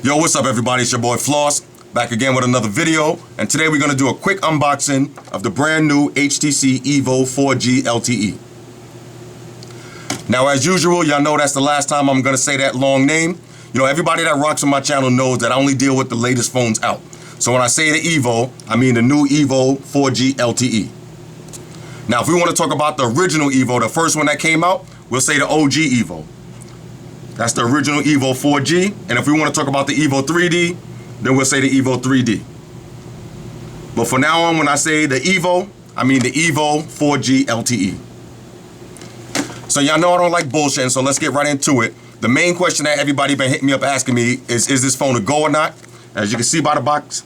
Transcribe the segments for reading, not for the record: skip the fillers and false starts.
Yo, what's up everybody? It's your boy Floss, back again with another video, and today we're going to do a quick unboxing of the brand new HTC Evo 4G LTE. Now, as usual, y'all know that's the last time I'm going to say that long name. You know, everybody that rocks on my channel knows that I only deal with the latest phones out. So when I say the Evo, I mean the new Evo 4G LTE. Now, if we want to talk about the original Evo, the first one that came out, we'll say the OG Evo. That's the original Evo 4G. And if we want to talk about the Evo 3D, then we'll say the Evo 3D. But for now on, when I say the Evo, I mean the Evo 4G LTE. So y'all know I don't like bullshit, so let's get right into it. The main question that everybody been hitting me up asking me is this phone a go or not? As you can see by the box,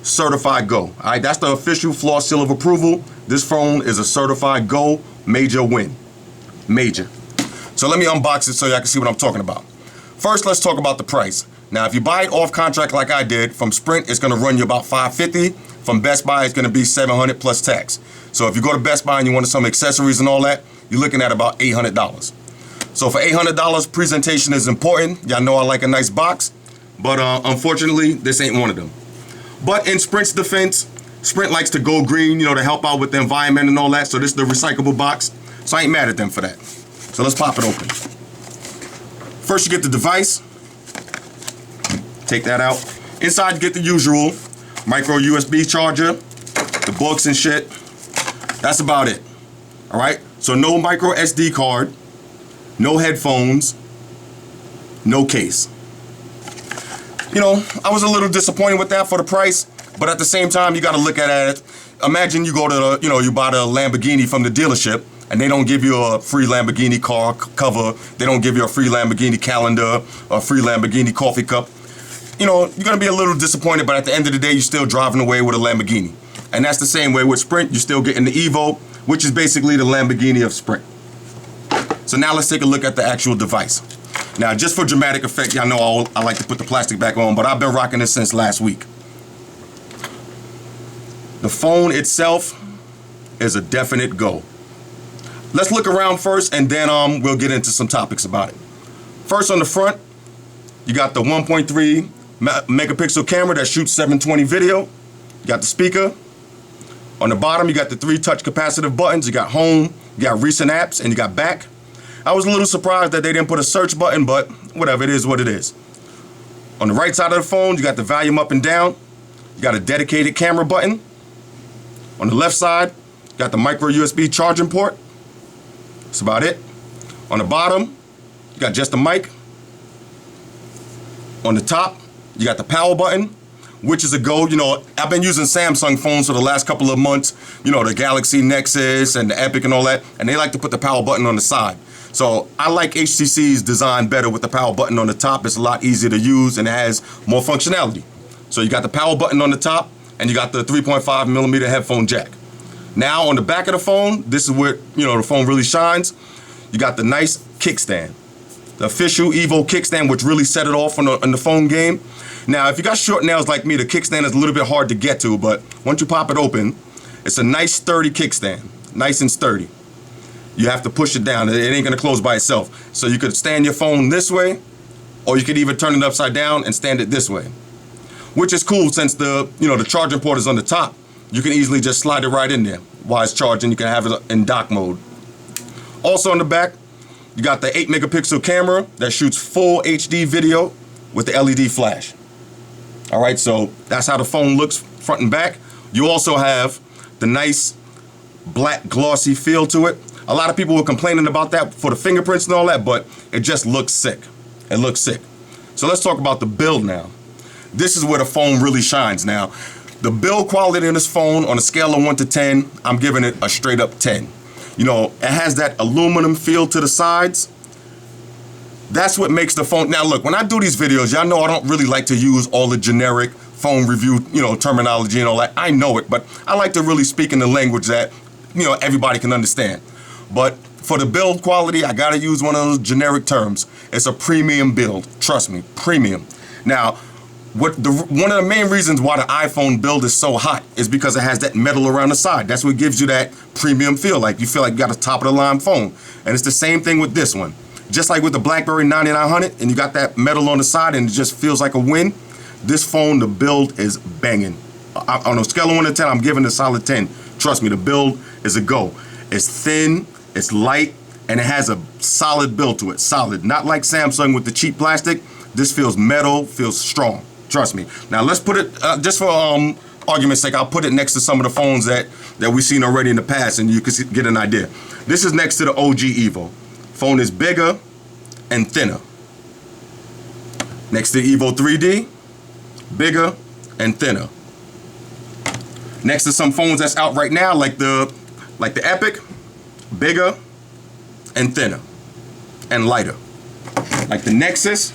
certified go. All right, that's the official Floss seal of approval. This phone is a certified go, major win. Major. So let me unbox it so y'all can see what I'm talking about. First, let's talk about the price. Now, if you buy it off contract like I did, from Sprint, it's gonna run you about $550. From Best Buy, it's gonna be $700 plus tax. So if you go to Best Buy and you want some accessories and all that, you're looking at about $800. So for $800, presentation is important. Y'all know I like a nice box, but unfortunately, this ain't one of them. But in Sprint's defense, Sprint likes to go green, you know, to help out with the environment and all that. So this is the recyclable box. So I ain't mad at them for that. So let's pop it open. First, you get the device. Take that out. Inside, you get the usual micro USB charger, the books and shit. That's about it. All right? So no micro SD card, no headphones, no case. You know, I was a little disappointed with that for the price, but at the same time, you got to look at it. Imagine you go to the, you buy the Lamborghini from the dealership, and they don't give you a free Lamborghini car cover. They don't give you a free Lamborghini calendar, or a free Lamborghini coffee cup. You know, you're gonna be a little disappointed, but at the end of the day, you're still driving away with a Lamborghini. And that's the same way with Sprint. You're still getting the Evo, which is basically the Lamborghini of Sprint. So now let's take a look at the actual device. Now, just for dramatic effect, y'all know I like to put the plastic back on, but I've been rocking this since last week. The phone itself is a definite go. Let's look around first, and then we'll get into some topics about it. First, on the front, you got the 1.3 megapixel camera that shoots 720 video. You got the speaker. On the bottom, you got the 3 touch capacitive buttons. You got home, you got recent apps, and you got back. I was a little surprised that they didn't put a search button, but whatever, it is what it is. On the right side of the phone, you got the volume up and down. You got a dedicated camera button. On the left side, you got the micro USB charging port. That's about it. On the bottom, you got just the mic. On the top, you got the power button, which is a go. You know, I've been using Samsung phones for the last couple of months, you know, the Galaxy Nexus and the Epic and all that, and they like to put the power button on the side. So I like HTC's design better with the power button on the top. It's a lot easier to use and it has more functionality. So you got the power button on the top and you got the 3.5 millimeter headphone jack. Now on the back of the phone, this is where, you know, the phone really shines. You got the nice kickstand. The official Evo kickstand, which really set it off on the phone game. Now, if you got short nails like me, the kickstand is a little bit hard to get to, but once you pop it open, it's a nice sturdy kickstand. Nice and sturdy. You have to push it down. It ain't gonna close by itself. So you could stand your phone this way, or you could even turn it upside down and stand it this way. Which is cool since the charging port is on the top. You can easily just slide it right in there. While it's charging, you can have it in dock mode. Also on the back, you got the 8 megapixel camera that shoots full HD video with the LED flash. All right, so that's how the phone looks front and back. You also have the nice black glossy feel to it. A lot of people were complaining about that for the fingerprints and all that, but it just looks sick. It looks sick. So let's talk about the build now. This is where the phone really shines now. The build quality in this phone, on a scale of 1 to 10, I'm giving it a straight up 10. You know, it has that aluminum feel to the sides. That's what makes the phone. Now look, when I do these videos, y'all know I don't really like to use all the generic phone review, terminology and all that. I know it, but I like to really speak in the language that, everybody can understand. But for the build quality, I gotta use one of those generic terms. It's a premium build. Trust me, premium. Now, one of the main reasons why the iPhone build is so hot is because it has that metal around the side. That's what gives you that premium feel. Like you feel like you got a top of the line phone. And it's the same thing with this one. Just like with the BlackBerry 9900, and you got that metal on the side and it just feels like a win, this phone, the build is banging. On a scale of 1 to 10, I'm giving it a solid 10. Trust me, the build is a go. It's thin, it's light, and it has a solid build to it. Solid. Not like Samsung with the cheap plastic. This feels metal, feels strong. Trust me. Now let's put it, just for argument's sake, I'll put it next to some of the phones that we've seen already in the past, and you can get an idea. This is next to the OG Evo. Phone is bigger and thinner. Next to the Evo 3D, bigger and thinner. Next to some phones that's out right now, like the Epic, bigger and thinner and lighter. Like the Nexus,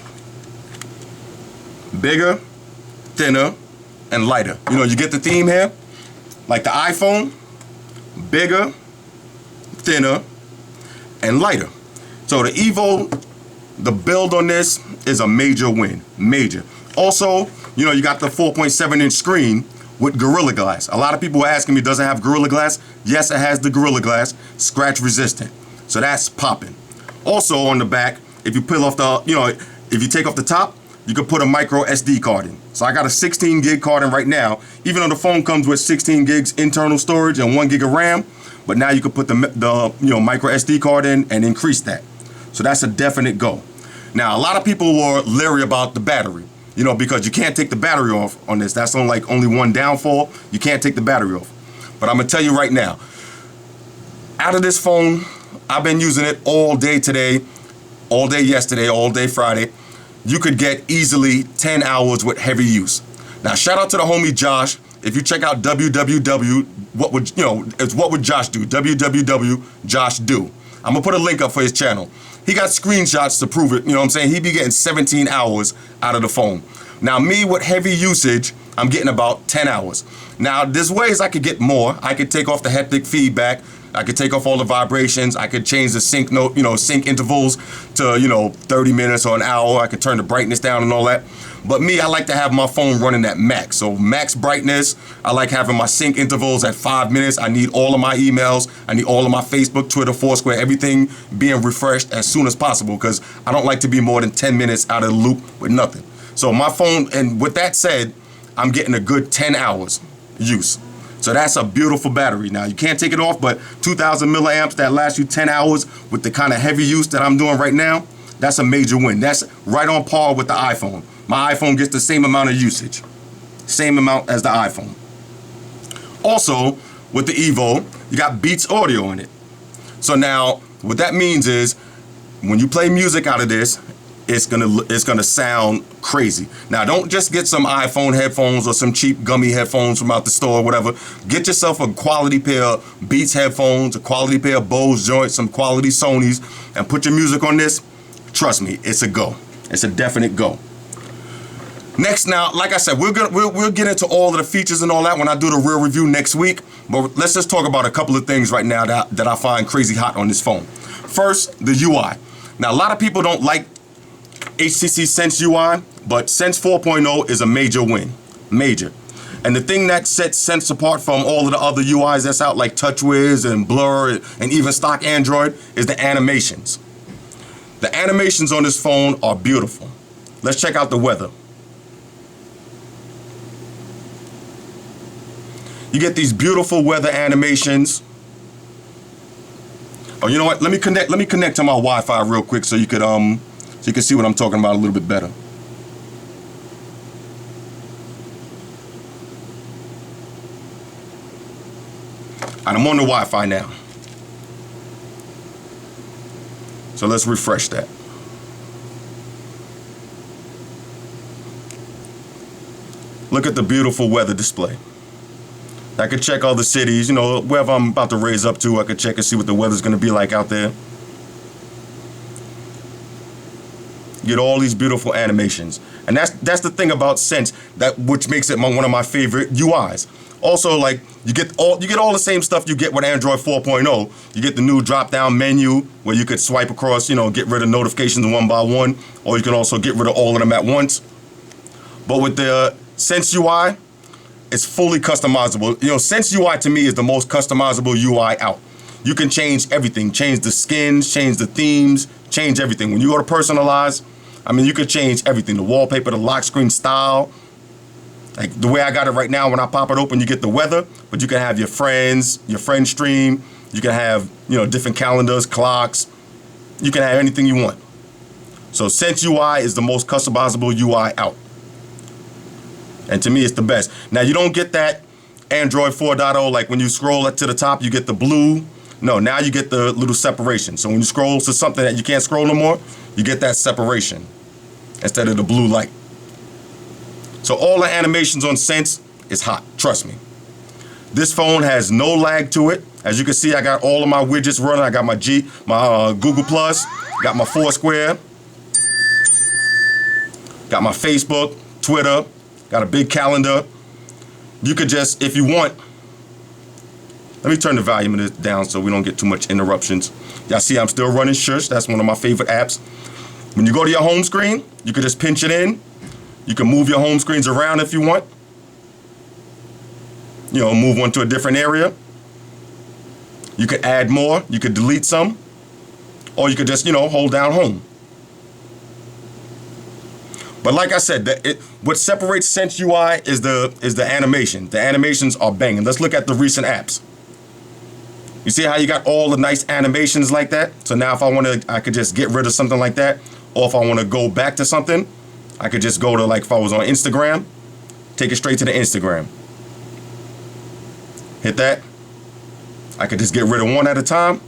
bigger, thinner, and lighter. You know, you get the theme here? Like the iPhone, bigger, thinner, and lighter. So the Evo, the build on this is a major win. Major. Also, you know, you got the 4.7-inch screen with Gorilla Glass. A lot of people are asking me, does it have Gorilla Glass? Yes, it has the Gorilla Glass, scratch resistant. So that's popping. Also on the back, if you peel off the, you know, if you take off the top, you can put a micro SD card in. So I got a 16 gig card in right now, even though the phone comes with 16 gigs internal storage and 1 gig of RAM, but now you can put the micro SD card in and increase that. So that's a definite go. Now, a lot of people were leery about the battery, you know, because you can't take the battery off on this. That's only one downfall. You can't take the battery off. But I'm gonna tell you right now, out of this phone, I've been using it all day today, all day yesterday, all day Friday. You could get easily 10 hours with heavy use. Now, shout out to the homie Josh. If you check out what would Josh do? Josh do. I'm gonna put a link up for his channel. He got screenshots to prove it. You know what I'm saying? He be getting 17 hours out of the phone. Now, me with heavy usage, I'm getting about 10 hours. Now, there's ways I could get more. I could take off the haptic feedback. I could take off all the vibrations. I could change the sync intervals to, 30 minutes or an hour. I could turn the brightness down and all that. But me, I like to have my phone running at max. So max brightness. I like having my sync intervals at 5 minutes. I need all of my emails. I need all of my Facebook, Twitter, Foursquare, everything being refreshed as soon as possible, because I don't like to be more than 10 minutes out of the loop with nothing. So my phone, and with that said, I'm getting a good 10 hours use. So that's a beautiful battery. Now, you can't take it off, but 2,000 milliamps that lasts you 10 hours with the kind of heavy use that I'm doing right now, that's a major win. That's right on par with the iPhone. My iPhone gets the same amount of usage. Same amount as the iPhone. Also, with the Evo, you got Beats audio in it. So now, what that means is, when you play music out of this, it's gonna sound crazy. Now, don't just get some iPhone headphones or some cheap gummy headphones from out the store or whatever. Get yourself a quality pair of Beats headphones, a quality pair of Bose joints, some quality Sonys, and put your music on this. Trust me, it's a go. It's a definite go. Next, now, like I said, we'll get into all of the features and all that when I do the real review next week. But let's just talk about a couple of things right now that I find crazy hot on this phone. First, the UI. Now, a lot of people don't like HTC Sense UI, but Sense 4.0 is a major win. Major. And the thing that sets Sense apart from all of the other UIs that's out, like TouchWiz and Blur and even stock Android, is the animations. The animations on this phone are beautiful. Let's check out the weather. You get these beautiful weather animations. Oh, you know what? Let me connect to my Wi-Fi real quick so you could see what I'm talking about a little bit better. And I'm on the Wi-Fi now. So let's refresh that. Look at the beautiful weather display. I could check all the cities, wherever I'm about to raise up to, I could check and see what the weather's gonna be like out there. Get all these beautiful animations. And that's the thing about Sense, which makes it one of my favorite UIs. Also, like, you get all the same stuff you get with Android 4.0. You get the new drop-down menu where you could swipe across, get rid of notifications one by one, or you can also get rid of all of them at once. But with the Sense UI, it's fully customizable. Sense UI to me is the most customizable UI out. You can change everything, change the skins, change the themes, change everything. When you go to personalize, I mean, you can change everything, the wallpaper, the lock screen style. Like the way I got it right now, when I pop it open, you get the weather, but you can have your friends, your friend stream. You can have, you know, different calendars, clocks. You can have anything you want. So Sense UI is the most customizable UI out. And to me, it's the best. Now, you don't get that Android 4.0, like when you scroll up to the top, you get the blue. No, now you get the little separation. So when you scroll to something that you can't scroll no more, you get that separation instead of the blue light. So all the animations on Sense is hot, trust me. This phone has no lag to it. As you can see, I got all of my widgets running. I got my Google Plus, got my Foursquare, got my Facebook, Twitter, got a big calendar. You could just, if you want, let me turn the volume of this down so we don't get too much interruptions. Y'all see I'm still running Shush. That's one of my favorite apps. When you go to your home screen, you could just pinch it in. You can move your home screens around if you want. You know, move one to a different area. You could add more. You could delete some. Or you could just, you know, hold down home. But like I said, what separates Sense UI is the animation. The animations are banging. Let's look at the recent apps. You see how you got all the nice animations like that? So now if I want to, I could just get rid of something like that. Or if I want to go back to something, I could just go to, like if I was on Instagram, take it straight to the Instagram. Hit that. I could just get rid of one at a time.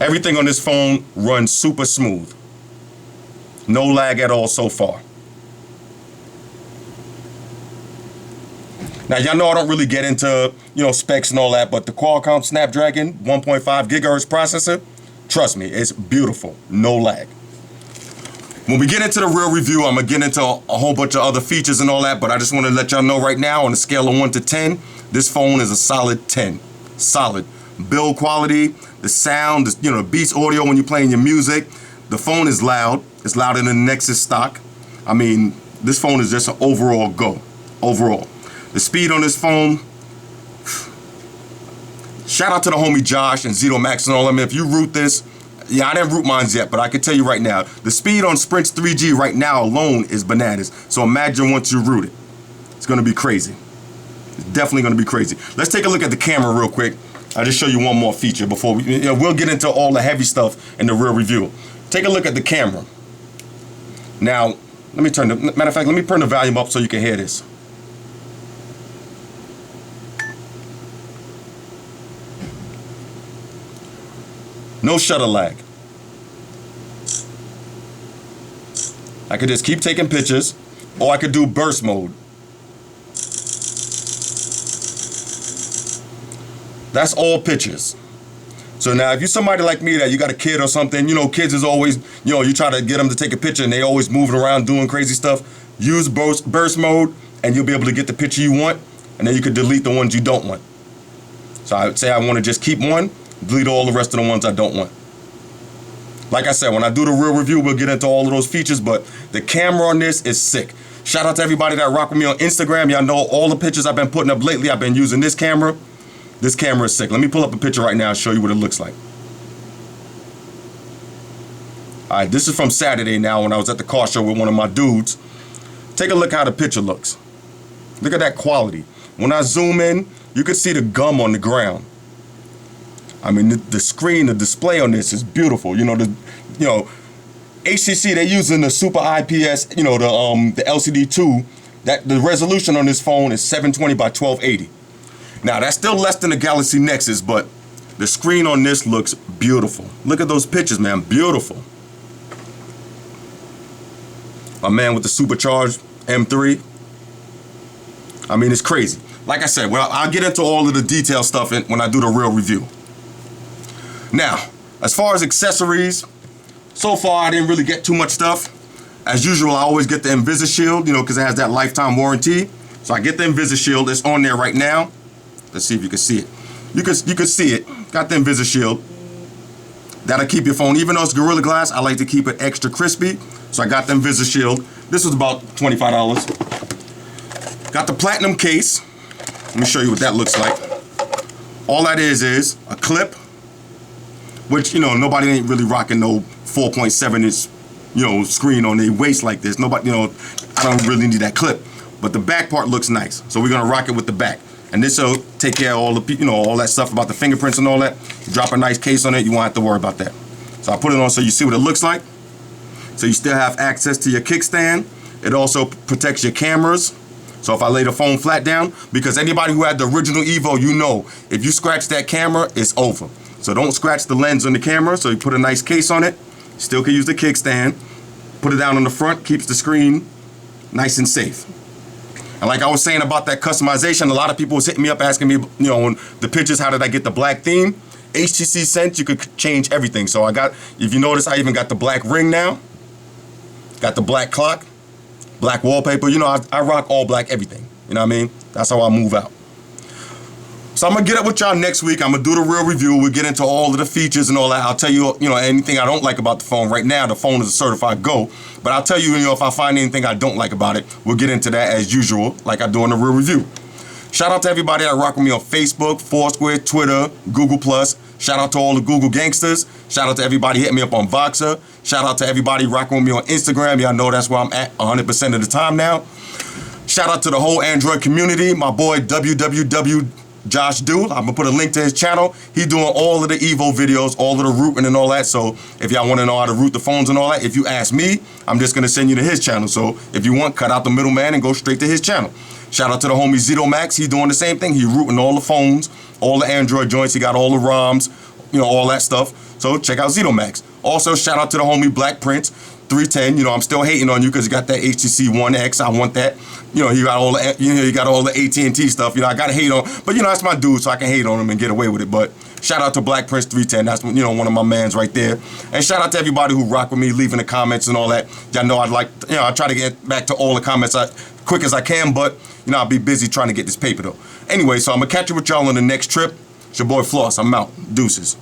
Everything on this phone runs super smooth. No lag at all so far. Now, y'all know I don't really get into, you know, specs and all that, but the Qualcomm Snapdragon 1.5 gigahertz processor, trust me, it's beautiful. No lag. When we get into the real review, I'm going to get into a whole bunch of other features and all that, but I just want to let y'all know right now, on a scale of 1 to 10, this phone is a solid 10. Solid. Build quality, the sound, you know, the Beats audio when you're playing your music. The phone is loud. It's louder than the Nexus stock. I mean, this phone is just an overall go. Overall. The speed on this phone, shout out to the homie Josh and Zito Max and all them. If you root this, yeah, I didn't root mine yet, but I can tell you right now, the speed on Sprint's 3G right now alone is bananas. So imagine once you root it. It's going to be crazy. It's definitely going to be crazy. Let's take a look at the camera real quick. I'll just show you one more feature before we'll get into all the heavy stuff in the real review. Take a look at the camera. Now, let me turn matter of fact, let me turn the volume up so you can hear this. No shutter lag. I could just keep taking pictures, or I could do burst mode. That's all pictures. So now if you're somebody like me that you got a kid or something, you know, kids is always, you know, you try to get them to take a picture and they always moving around doing crazy stuff. Use burst mode and you'll be able to get the picture you want, and then you could delete the ones you don't want. So I would say I want to just keep one, delete all the rest of the ones I don't want. Like I said, when I do the real review, we'll get into all of those features, but the camera on this is sick. Shout out to everybody that rock with me on Instagram. Y'all know all the pictures I've been putting up lately, I've been using this camera. This camera is sick. Let me pull up a picture right now and show you what it looks like. All right, this is from Saturday now when I was at the car show with one of my dudes. Take a look how the picture looks. Look at that quality. When I zoom in, you can see the gum on the ground. I mean, the screen, the display on this is beautiful. You know, HTC, they're using the Super IPS, you know, the LCD2. That the resolution on this phone is 720 by 1280. Now, that's still less than the Galaxy Nexus, but the screen on this looks beautiful. Look at those pictures, man. Beautiful. My man with the supercharged M3. I mean, it's crazy. Like I said, well, I'll get into all of the detail stuff when I do the real review. Now, as far as accessories, so far I didn't really get too much stuff. As usual, I always get the InvisiShield, you know, because it has that lifetime warranty. So I get the InvisiShield. It's on there right now. Let's see if you can see it. You can see it. Got the InvisiShield. That'll keep your phone, even though it's Gorilla Glass, I like to keep it extra crispy. So I got the InvisiShield. This was about $25. Got the Platinum case. Let me show you what that looks like. All that is a clip, which, you know, nobody ain't really rocking no 4.7 inch, you know, screen on their waist like this. Nobody, you know, I don't really need that clip. But the back part looks nice, so we're gonna rock it with the back. And this will take care of all the, you know, all that stuff about the fingerprints and all that. You drop a nice case on it, you won't have to worry about that. So I put it on so you see what it looks like. So you still have access to your kickstand. It also protects your cameras. So if I lay the phone flat down, because anybody who had the original Evo, you know, if you scratch that camera, it's over. So don't scratch the lens on the camera. So you put a nice case on it. Still can use the kickstand. Put it down on the front, keeps the screen nice and safe. And like I was saying about that customization, a lot of people was hitting me up asking me, you know, on the pictures, how did I get the black theme? HTC Sense, you could change everything. So I got, if you notice, I even got the black ring now. Got the black clock, black wallpaper. You know, I rock all black everything. You know what I mean? That's how I move out. So I'm gonna get up with y'all next week. I'm gonna do the real review. We'll get into all of the features and all that. I'll tell you, you know, anything I don't like about the phone. Right now, the phone is a certified go. But I'll tell you, you know, if I find anything I don't like about it, we'll get into that as usual, like I do in the real review. Shout out to everybody that rock with me on Facebook, Foursquare, Twitter, Google+. Shout out to all the Google gangsters. Shout out to everybody hitting me up on Voxer. Shout out to everybody rocking with me on Instagram. Y'all know that's where I'm at 100% of the time now. Shout out to the whole Android community. My boy www. Josh Duel. I'm gonna put a link to his channel. He's doing all of the Evo videos, all of the rooting and all that. So if y'all wanna know how to root the phones and all that, if you ask me, I'm just gonna send you to his channel. So if you want, cut out the middleman and go straight to his channel. Shout out to the homie Zito Max. He's doing the same thing. He's rooting all the phones, all the Android joints. He got all the ROMs, you know, all that stuff. So check out Zito Max. Also, shout out to the homie Black Prince 310. You know, I'm still hating on you because you got that HTC One X. I want that. You know, you got all the, you know, you got all the AT&T stuff. You know, I gotta hate on, but you know, that's my dude, so I can hate on him and get away with it. But shout out to Black Prince 310. That's, you know, one of my mans right there. And shout out to everybody who rock with me, leaving the comments and all that. Y'all know I'd like, you know, I try to get back to all the comments quick as I can, but you know, I'll be busy trying to get this paper though. Anyway, so I'm gonna catch you with y'all on the next trip. It's your boy Floss. I'm out. Deuces.